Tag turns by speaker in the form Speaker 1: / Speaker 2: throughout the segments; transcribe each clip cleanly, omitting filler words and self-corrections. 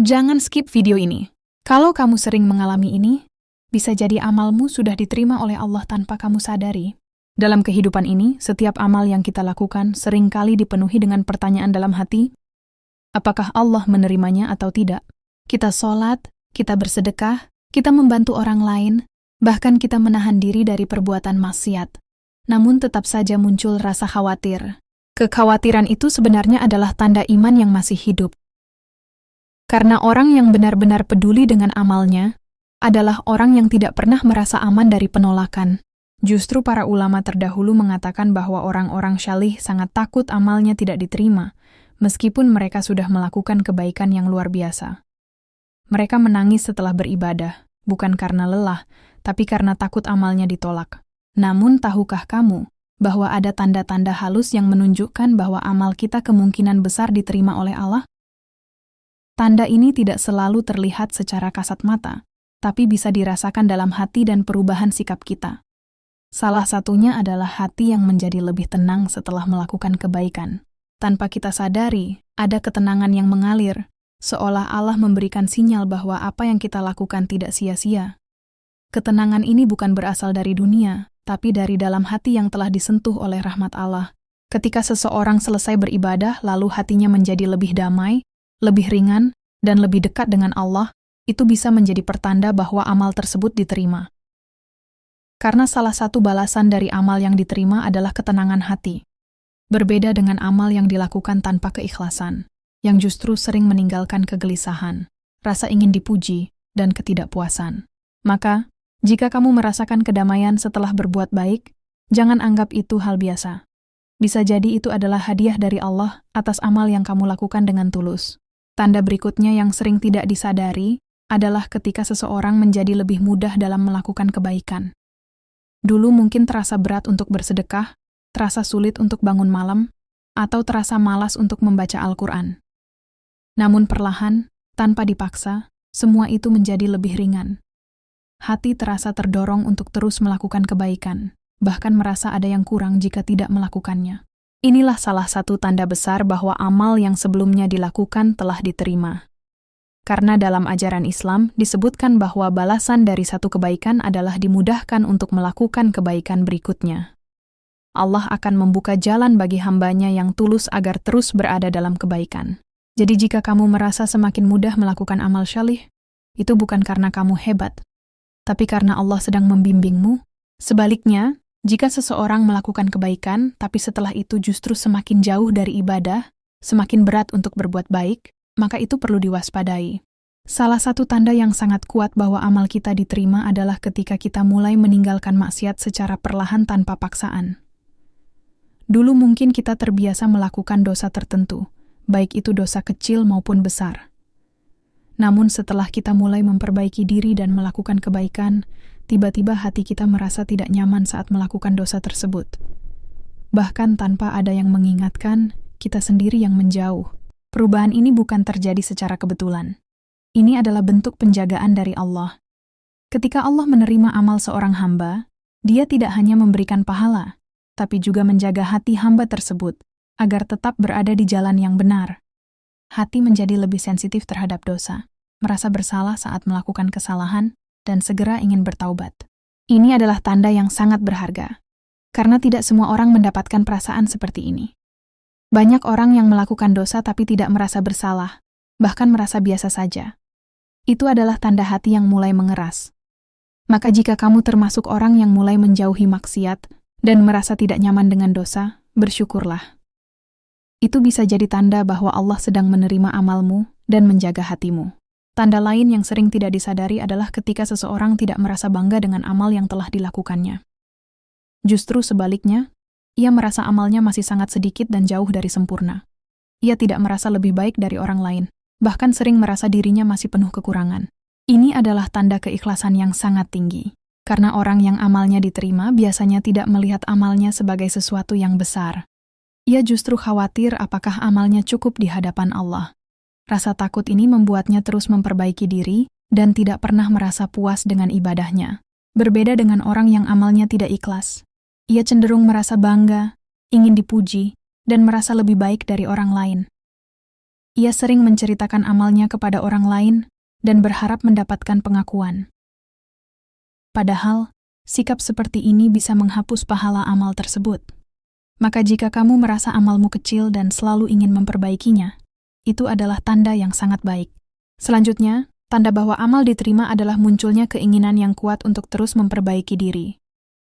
Speaker 1: Jangan skip video ini. Kalau kamu sering mengalami ini, bisa jadi amalmu sudah diterima oleh Allah tanpa kamu sadari. Dalam kehidupan ini, setiap amal yang kita lakukan seringkali dipenuhi dengan pertanyaan dalam hati, apakah Allah menerimanya atau tidak? Kita sholat, kita bersedekah, kita membantu orang lain, bahkan kita menahan diri dari perbuatan maksiat. Namun tetap saja muncul rasa khawatir. Kekhawatiran itu sebenarnya adalah tanda iman yang masih hidup. Karena orang yang benar-benar peduli dengan amalnya adalah orang yang tidak pernah merasa aman dari penolakan. Justru para ulama terdahulu mengatakan bahwa orang-orang syalih sangat takut amalnya tidak diterima, meskipun mereka sudah melakukan kebaikan yang luar biasa. Mereka menangis setelah beribadah, bukan karena lelah, tapi karena takut amalnya ditolak. Namun tahukah kamu bahwa ada tanda-tanda halus yang menunjukkan bahwa amal kita kemungkinan besar diterima oleh Allah? Tanda ini tidak selalu terlihat secara kasat mata, tapi bisa dirasakan dalam hati dan perubahan sikap kita. Salah satunya adalah hati yang menjadi lebih tenang setelah melakukan kebaikan. Tanpa kita sadari, ada ketenangan yang mengalir, seolah Allah memberikan sinyal bahwa apa yang kita lakukan tidak sia-sia. Ketenangan ini bukan berasal dari dunia, tapi dari dalam hati yang telah disentuh oleh rahmat Allah. Ketika seseorang selesai beribadah, lalu hatinya menjadi lebih damai, lebih ringan, dan lebih dekat dengan Allah, itu bisa menjadi pertanda bahwa amal tersebut diterima. Karena salah satu balasan dari amal yang diterima adalah ketenangan hati. Berbeda dengan amal yang dilakukan tanpa keikhlasan, yang justru sering meninggalkan kegelisahan, rasa ingin dipuji, dan ketidakpuasan. Maka, jika kamu merasakan kedamaian setelah berbuat baik, jangan anggap itu hal biasa. Bisa jadi itu adalah hadiah dari Allah atas amal yang kamu lakukan dengan tulus. Tanda berikutnya yang sering tidak disadari adalah ketika seseorang menjadi lebih mudah dalam melakukan kebaikan. Dulu mungkin terasa berat untuk bersedekah, terasa sulit untuk bangun malam, atau terasa malas untuk membaca Al-Quran. Namun perlahan, tanpa dipaksa, semua itu menjadi lebih ringan. Hati terasa terdorong untuk terus melakukan kebaikan, bahkan merasa ada yang kurang jika tidak melakukannya. Inilah salah satu tanda besar bahwa amal yang sebelumnya dilakukan telah diterima. Karena dalam ajaran Islam disebutkan bahwa balasan dari satu kebaikan adalah dimudahkan untuk melakukan kebaikan berikutnya. Allah akan membuka jalan bagi hambanya yang tulus agar terus berada dalam kebaikan. Jadi jika kamu merasa semakin mudah melakukan amal syalih, itu bukan karena kamu hebat, tapi karena Allah sedang membimbingmu. Sebaliknya, jika seseorang melakukan kebaikan, tapi setelah itu justru semakin jauh dari ibadah, semakin berat untuk berbuat baik, maka itu perlu diwaspadai. Salah satu tanda yang sangat kuat bahwa amal kita diterima adalah ketika kita mulai meninggalkan maksiat secara perlahan tanpa paksaan. Dulu mungkin kita terbiasa melakukan dosa tertentu, baik itu dosa kecil maupun besar. Namun setelah kita mulai memperbaiki diri dan melakukan kebaikan, tiba-tiba hati kita merasa tidak nyaman saat melakukan dosa tersebut. Bahkan tanpa ada yang mengingatkan, kita sendiri yang menjauh. Perubahan ini bukan terjadi secara kebetulan. Ini adalah bentuk penjagaan dari Allah. Ketika Allah menerima amal seorang hamba, Dia tidak hanya memberikan pahala, tapi juga menjaga hati hamba tersebut agar tetap berada di jalan yang benar. Hati menjadi lebih sensitif terhadap dosa, merasa bersalah saat melakukan kesalahan, dan segera ingin bertaubat. Ini adalah tanda yang sangat berharga, karena tidak semua orang mendapatkan perasaan seperti ini. Banyak orang yang melakukan dosa tapi tidak merasa bersalah, bahkan merasa biasa saja. Itu adalah tanda hati yang mulai mengeras. Maka jika kamu termasuk orang yang mulai menjauhi maksiat dan merasa tidak nyaman dengan dosa, bersyukurlah. Itu bisa jadi tanda bahwa Allah sedang menerima amalmu dan menjaga hatimu. Tanda lain yang sering tidak disadari adalah ketika seseorang tidak merasa bangga dengan amal yang telah dilakukannya. Justru sebaliknya, ia merasa amalnya masih sangat sedikit dan jauh dari sempurna. Ia tidak merasa lebih baik dari orang lain, bahkan sering merasa dirinya masih penuh kekurangan. Ini adalah tanda keikhlasan yang sangat tinggi, karena orang yang amalnya diterima biasanya tidak melihat amalnya sebagai sesuatu yang besar. Ia justru khawatir apakah amalnya cukup di hadapan Allah. Rasa takut ini membuatnya terus memperbaiki diri dan tidak pernah merasa puas dengan ibadahnya. Berbeda dengan orang yang amalnya tidak ikhlas. Ia cenderung merasa bangga, ingin dipuji, dan merasa lebih baik dari orang lain. Ia sering menceritakan amalnya kepada orang lain dan berharap mendapatkan pengakuan. Padahal, sikap seperti ini bisa menghapus pahala amal tersebut. Maka jika kamu merasa amalmu kecil dan selalu ingin memperbaikinya, itu adalah tanda yang sangat baik. Selanjutnya, tanda bahwa amal diterima adalah munculnya keinginan yang kuat untuk terus memperbaiki diri.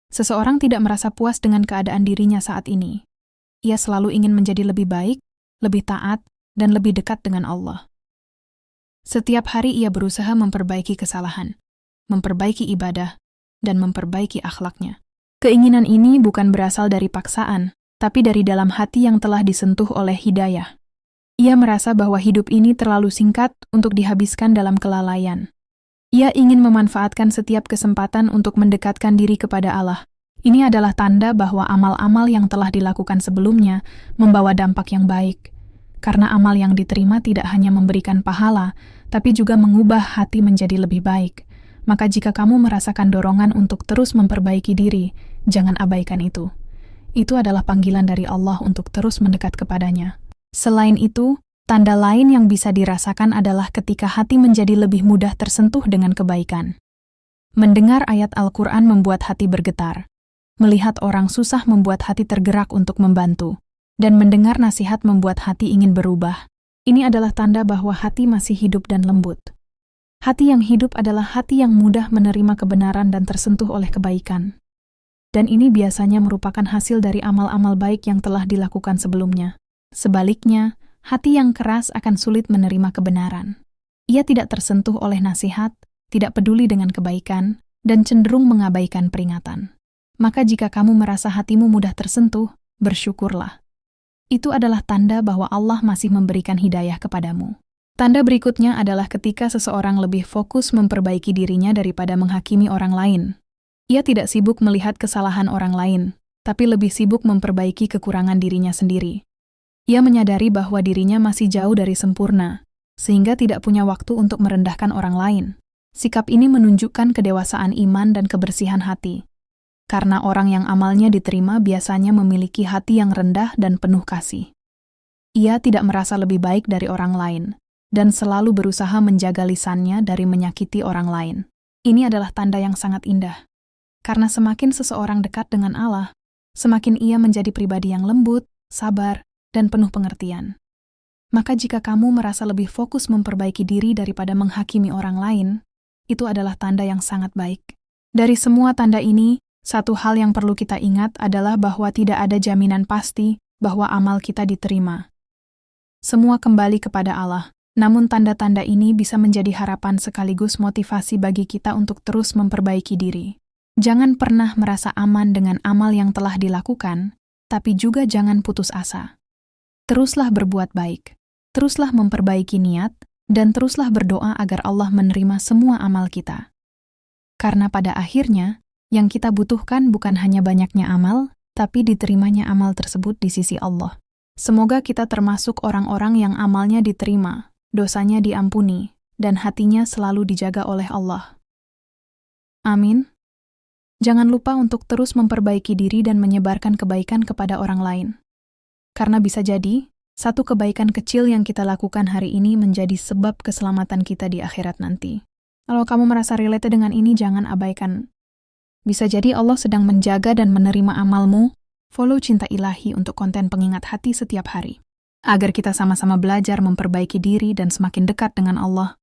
Speaker 1: Seseorang tidak merasa puas dengan keadaan dirinya saat ini. Ia selalu ingin menjadi lebih baik, lebih taat, dan lebih dekat dengan Allah. Setiap hari ia berusaha memperbaiki kesalahan, memperbaiki ibadah, dan memperbaiki akhlaknya. Keinginan ini bukan berasal dari paksaan, tapi dari dalam hati yang telah disentuh oleh hidayah. Ia merasa bahwa hidup ini terlalu singkat untuk dihabiskan dalam kelalaian. Ia ingin memanfaatkan setiap kesempatan untuk mendekatkan diri kepada Allah. Ini adalah tanda bahwa amal-amal yang telah dilakukan sebelumnya membawa dampak yang baik. Karena amal yang diterima tidak hanya memberikan pahala, tapi juga mengubah hati menjadi lebih baik. Maka jika kamu merasakan dorongan untuk terus memperbaiki diri, jangan abaikan itu. Itu adalah panggilan dari Allah untuk terus mendekat kepadanya. Selain itu, tanda lain yang bisa dirasakan adalah ketika hati menjadi lebih mudah tersentuh dengan kebaikan. Mendengar ayat Al-Quran membuat hati bergetar. Melihat orang susah membuat hati tergerak untuk membantu. Dan mendengar nasihat membuat hati ingin berubah. Ini adalah tanda bahwa hati masih hidup dan lembut. Hati yang hidup adalah hati yang mudah menerima kebenaran dan tersentuh oleh kebaikan. Dan ini biasanya merupakan hasil dari amal-amal baik yang telah dilakukan sebelumnya. Sebaliknya, hati yang keras akan sulit menerima kebenaran. Ia tidak tersentuh oleh nasihat, tidak peduli dengan kebaikan, dan cenderung mengabaikan peringatan. Maka jika kamu merasa hatimu mudah tersentuh, bersyukurlah. Itu adalah tanda bahwa Allah masih memberikan hidayah kepadamu. Tanda berikutnya adalah ketika seseorang lebih fokus memperbaiki dirinya daripada menghakimi orang lain. Ia tidak sibuk melihat kesalahan orang lain, tapi lebih sibuk memperbaiki kekurangan dirinya sendiri. Ia menyadari bahwa dirinya masih jauh dari sempurna, sehingga tidak punya waktu untuk merendahkan orang lain. Sikap ini menunjukkan kedewasaan iman dan kebersihan hati. Karena orang yang amalnya diterima biasanya memiliki hati yang rendah dan penuh kasih. Ia tidak merasa lebih baik dari orang lain, dan selalu berusaha menjaga lisannya dari menyakiti orang lain. Ini adalah tanda yang sangat indah. Karena semakin seseorang dekat dengan Allah, semakin ia menjadi pribadi yang lembut, sabar, dan penuh pengertian. Maka jika kamu merasa lebih fokus memperbaiki diri daripada menghakimi orang lain, itu adalah tanda yang sangat baik. Dari semua tanda ini, satu hal yang perlu kita ingat adalah bahwa tidak ada jaminan pasti bahwa amal kita diterima. Semua kembali kepada Allah, namun tanda-tanda ini bisa menjadi harapan sekaligus motivasi bagi kita untuk terus memperbaiki diri. Jangan pernah merasa aman dengan amal yang telah dilakukan, tapi juga jangan putus asa. Teruslah berbuat baik, teruslah memperbaiki niat, dan teruslah berdoa agar Allah menerima semua amal kita. Karena pada akhirnya, yang kita butuhkan bukan hanya banyaknya amal, tapi diterimanya amal tersebut di sisi Allah. Semoga kita termasuk orang-orang yang amalnya diterima, dosanya diampuni, dan hatinya selalu dijaga oleh Allah. Amin. Jangan lupa untuk terus memperbaiki diri dan menyebarkan kebaikan kepada orang lain. Karena bisa jadi, satu kebaikan kecil yang kita lakukan hari ini menjadi sebab keselamatan kita di akhirat nanti. Kalau kamu merasa relate dengan ini, jangan abaikan. Bisa jadi Allah sedang menjaga dan menerima amalmu. Follow Cinta Ilahi untuk konten pengingat hati setiap hari. Agar kita sama-sama belajar memperbaiki diri dan semakin dekat dengan Allah.